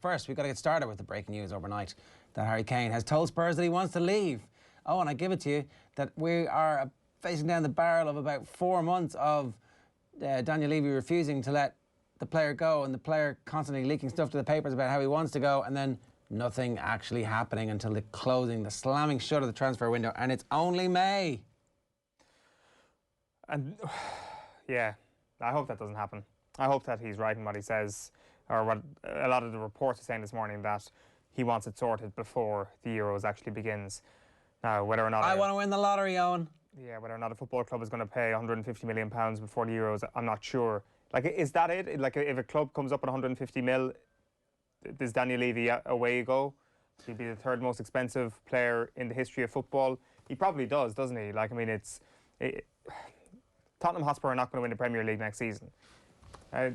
First, we've got to get started with the breaking news overnight that Harry Kane has told Spurs that he wants to leave. Oh, and I give it to you that we are facing down the barrel of about 4 months of Daniel Levy refusing to let the player go and the player constantly leaking stuff to the papers about how he wants to go, and then nothing actually happening until the slamming shut of the transfer window, and it's only May. And yeah, I hope that doesn't happen. I hope that he's right in what he says, or what a lot of the reports are saying this morning, that he wants it sorted before the Euros actually begins. Now, whether or not I want to win the lottery, Owen. Yeah, whether or not a football club is going to pay £150 million before the Euros, I'm not sure. Like, is that it? Like, if a club comes up at 150 mil, does Daniel Levy away you go? He'd be the third most expensive player in the history of football. He probably does, doesn't he? Like, I mean, Tottenham Hotspur are not going to win the Premier League next season.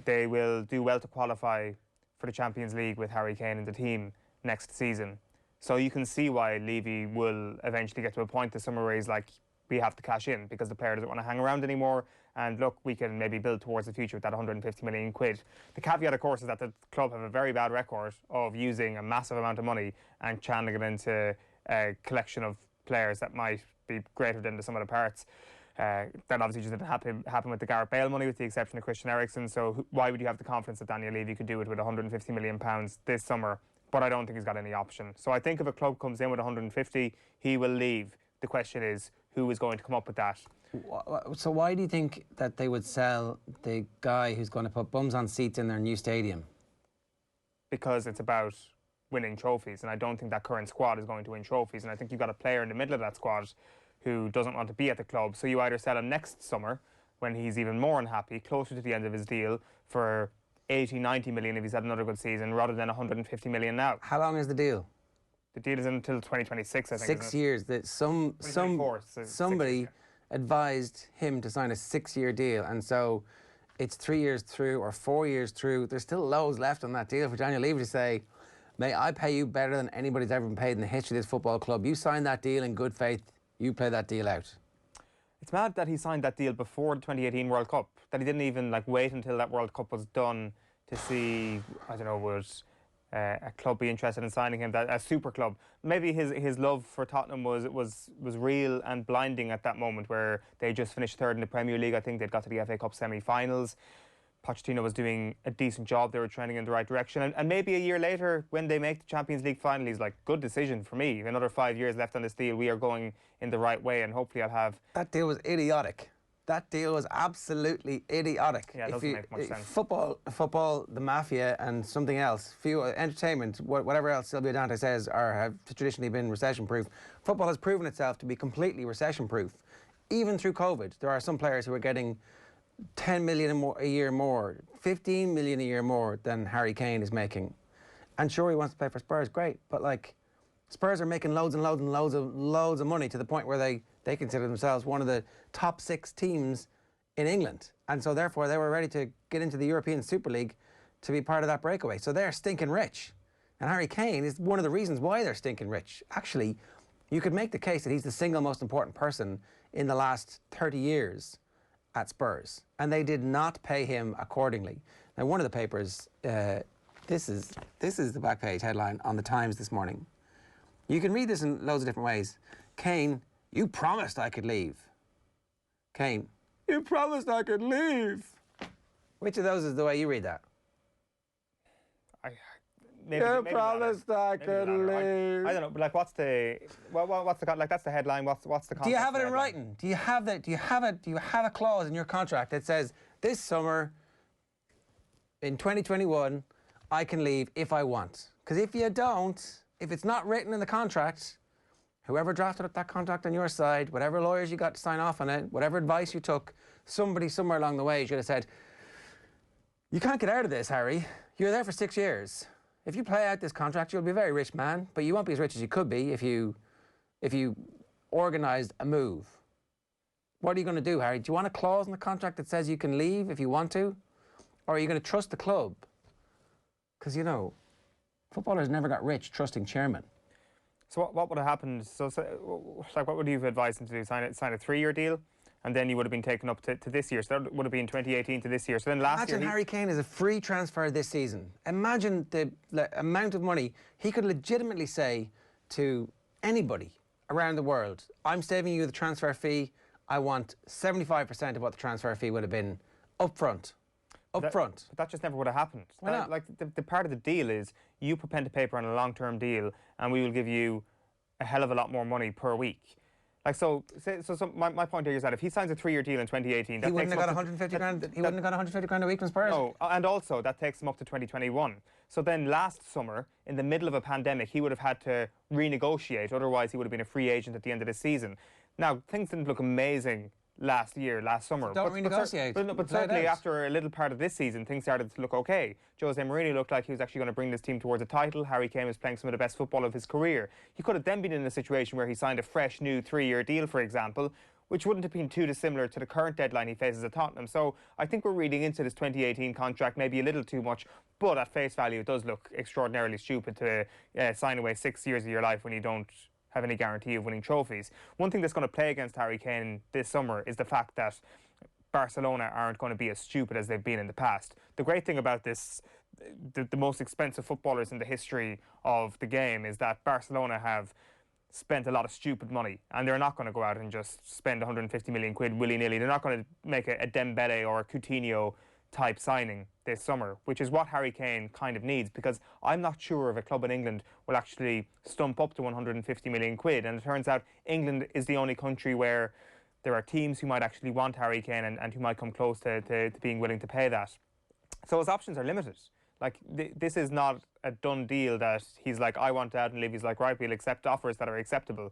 They will do well to qualify for the Champions League with Harry Kane in the team next season. So you can see why Levy will eventually get to a point this summer where he's like, we have to cash in because the player doesn't want to hang around anymore. And look, we can maybe build towards the future with that 150 million quid. The caveat, of course, is that the club have a very bad record of using a massive amount of money and channeling it into a collection of players that might be greater than the sum of the parts. That obviously just didn't happen with the Gareth Bale money, with the exception of Christian Eriksen. So why would you have the confidence that Daniel Levy could do it with 150 million pounds this summer? But I don't think he's got any option. So I think if a club comes in with 150, he will leave. The question is, who is going to come up with that? So why do you think that they would sell the guy who's going to put bums on seats in their new stadium? Because it's about winning trophies, and I don't think that current squad is going to win trophies. And I think you've got a player in the middle of that squad who doesn't want to be at the club. So you either sell him next summer, when he's even more unhappy, closer to the end of his deal, for 80, 90 million if he's had another good season, rather than 150 million now. How long is the deal? The deal is until 2026, I think. 6 years. That somebody advised him to sign a 6-year deal, and so it's 3 years through or 4 years through. There's still loads left on that deal for Daniel Levy to say, mate, I pay you better than anybody's ever been paid in the history of this football club. You signed that deal in good faith. You play that deal out. It's mad that he signed that deal before the 2018 World Cup, that he didn't even wait until that World Cup was done to see, I don't know, would a club be interested in signing him, a super club. Maybe his love for Tottenham was real and blinding at that moment, where they just finished third in the Premier League. I think they'd got to the FA Cup semi-finals. Pochettino was doing a decent job. They were trending in the right direction. And maybe a year later, when they make the Champions League final, he's like, good decision for me. Another 5 years left on this deal. We are going in the right way, and hopefully I'll have... That deal was idiotic. That deal was absolutely idiotic. Yeah, it doesn't make much sense. Football, the mafia, and something else, entertainment, whatever else Silvio Dante says, have traditionally been recession-proof. Football has proven itself to be completely recession-proof. Even through COVID, there are some players who are getting 10 million a year more, 15 million a year more than Harry Kane is making. And sure, he wants to play for Spurs, great, but like, Spurs are making loads and loads and loads of money to the point where they consider themselves one of the top 6 teams in England. And so therefore they were ready to get into the European Super League to be part of that breakaway. So they're stinking rich. And Harry Kane is one of the reasons why they're stinking rich. Actually, you could make the case that he's the single most important person in the last 30 years at Spurs, and they did not pay him accordingly. Now, one of the papers, this is the back page headline on the Times this morning. You can read this in loads of different ways. Kane, you promised I could leave. Kane, you promised I could leave. Which of those is the way you read that? Maybe promised I could leave. I don't know, but like, what's the like? That's the headline. What's the context? Do you have it in writing? Do you have that? Do you have a clause in your contract that says this summer, in 2021, I can leave if I want? Because if you don't, if it's not written in the contract, whoever drafted up that contract on your side, whatever lawyers you got to sign off on it, whatever advice you took, somebody somewhere along the way should have said, you can't get out of this, Harry. You're there for 6 years. If you play out this contract, you'll be a very rich man, but you won't be as rich as you could be if you organised a move. What are you going to do, Harry? Do you want a clause in the contract that says you can leave if you want to? Or are you going to trust the club? Because, you know, footballers never got rich trusting chairmen. So what would have happened? So like, what would you have advised him to do? Sign a 3-year deal and then he would have been taken up to this year. So that would have been 2018 to this year. So then last year... Imagine Harry Kane is a free transfer this season. Imagine the amount of money he could legitimately say to anybody around the world, I'm saving you the transfer fee. I want 75% of what the transfer fee would have been up front. But that just never would have happened. Why not? Like the part of the deal is you put pen to paper on a long-term deal, and we will give you a hell of a lot more money per week. Like my point here is that if he signs a 3-year deal in 2018, that he wouldn't have got 150 grand. He wouldn't have got 150 grand a week from Spurs. No, and also that takes him up to 2021. So then last summer, in the middle of a pandemic, he would have had to renegotiate. Otherwise, he would have been a free agent at the end of the season. Now, things didn't look amazing last summer. Don't renegotiate. But certainly after a little part of this season, things started to look okay. Jose Mourinho looked like he was actually going to bring this team towards a title. Harry Kane was playing some of the best football of his career. He could have then been in a situation where he signed a fresh new 3-year deal, for example, which wouldn't have been too dissimilar to the current deadline he faces at Tottenham. So I think we're reading into this 2018 contract maybe a little too much, but at face value it does look extraordinarily stupid to sign away 6 years of your life when you don't have any guarantee of winning trophies. One thing that's going to play against Harry Kane this summer is the fact that Barcelona aren't going to be as stupid as they've been in the past. The great thing about this, the most expensive footballers in the history of the game, is that Barcelona have spent a lot of stupid money, and they're not going to go out and just spend 150 million quid willy-nilly. They're not going to make a Dembele or a Coutinho type signing this summer, which is what Harry Kane kind of needs, because I'm not sure if a club in England will actually stump up to 150 million quid. And it turns out England is the only country where there are teams who might actually want Harry Kane and who might come close to being willing to pay that. So his options are limited. Like, this is not a done deal that he's like, I want out, and Levy's like, right, we'll accept offers that are acceptable.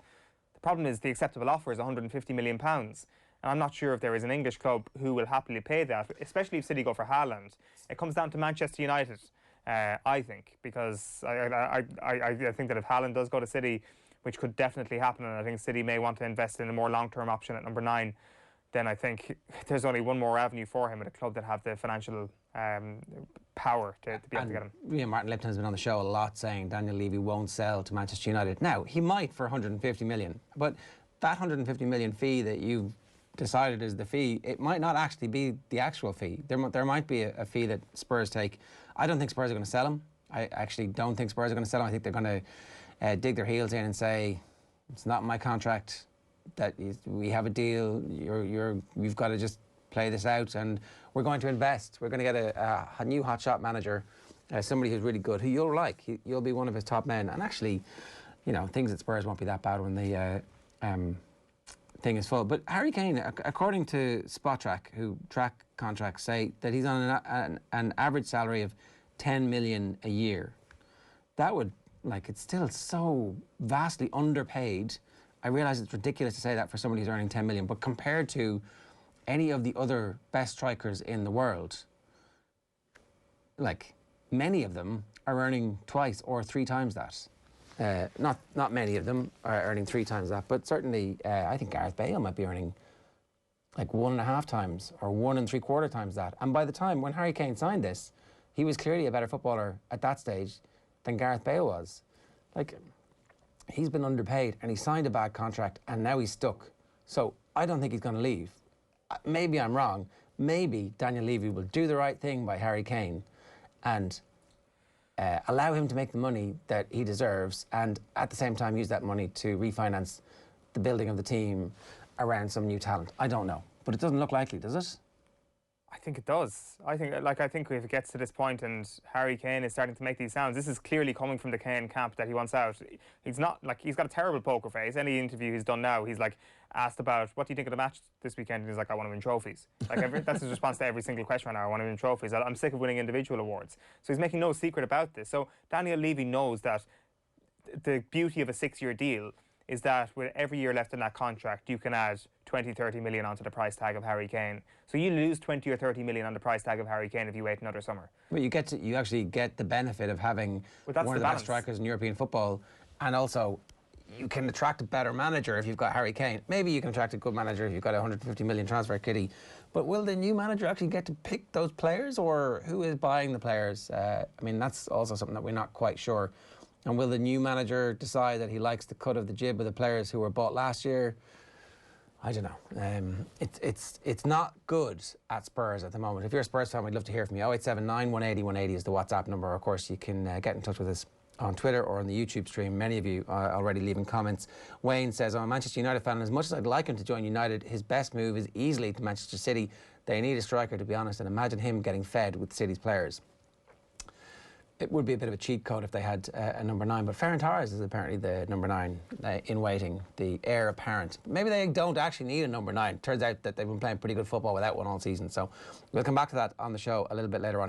The problem is the acceptable offer is £150 million. And I'm not sure if there is an English club who will happily pay that, especially if City go for Haaland. It comes down to Manchester United, I think, because I think that if Haaland does go to City, which could definitely happen, and I think City may want to invest in a more long-term option at number 9, then I think there's only one more avenue for him at a club that have the financial power to be able to get him. Yeah, Martin Lipton has been on the show a lot saying Daniel Levy won't sell to Manchester United. Now, he might for 150 million, but that 150 million fee that you've decided is the fee, it might not actually be the actual fee. There might be a fee that Spurs take. I don't think Spurs are going to sell him. I actually don't think Spurs are going to sell him. I think they're going to dig their heels in and say, it's not in my contract, that we have a deal, we've got to just play this out, and we're going to invest. We're going to get a new hotshot manager, somebody who's really good, who you'll like. You'll be one of his top men. And actually, you know, things at Spurs won't be that bad when the thing is full. But Harry Kane, according to SpotTrack, who track contracts, say that he's on an average salary of 10 million a year. That would, like, it's still so vastly underpaid. I realise it's ridiculous to say that for somebody who's earning 10 million, but compared to any of the other best strikers in the world, like, many of them are earning twice or 3 times that. Not many of them are earning 3 times that, but certainly I think Gareth Bale might be earning like 1.5 times or 1 3/4 times that. And by the time when Harry Kane signed this, he was clearly a better footballer at that stage than Gareth Bale was. Like, he's been underpaid and he signed a bad contract and now he's stuck. So I don't think he's going to leave. Maybe I'm wrong. Maybe Daniel Levy will do the right thing by Harry Kane and allow him to make the money that he deserves, and at the same time use that money to refinance the building of the team around some new talent. I don't know, but it doesn't look likely, does it? I think it does. I think if it gets to this point and Harry Kane is starting to make these sounds, this is clearly coming from the Kane camp that he wants out. He's not, like, he's got a terrible poker face. Any interview he's done now, he's like asked about, what do you think of the match this weekend? And he's like, I want to win trophies. Like, that's his response to every single question right now. I want to win trophies. I'm sick of winning individual awards. So he's making no secret about this. So Daniel Levy knows that the beauty of a 6-year deal is that with every year left in that contract, you can add 20, 30 million onto the price tag of Harry Kane. So you lose 20 or 30 million on the price tag of Harry Kane if you wait another summer. But you actually get the benefit of having one of the best strikers in European football, and also you can attract a better manager if you've got Harry Kane. Maybe you can attract a good manager if you've got a 150 million transfer kitty. But will the new manager actually get to pick those players, or who is buying the players? I mean, that's also something that we're not quite sure. And will the new manager decide that he likes the cut of the jib of the players who were bought last year? I don't know. It's not good at Spurs at the moment. If you're a Spurs fan, we'd love to hear from you. 0879 180 180 is the WhatsApp number. Of course, you can get in touch with us on Twitter or on the YouTube stream. Many of you are already leaving comments. Wayne says, I'm a Manchester United fan, and as much as I'd like him to join United, his best move is easily to Manchester City. They need a striker, to be honest, and imagine him getting fed with City's players. It would be a bit of a cheat code if they had a number 9, but Ferran Torres is apparently the number 9 in waiting, the heir apparent. Maybe they don't actually need a number 9. Turns out that they've been playing pretty good football without one all season, so we'll come back to that on the show a little bit later on.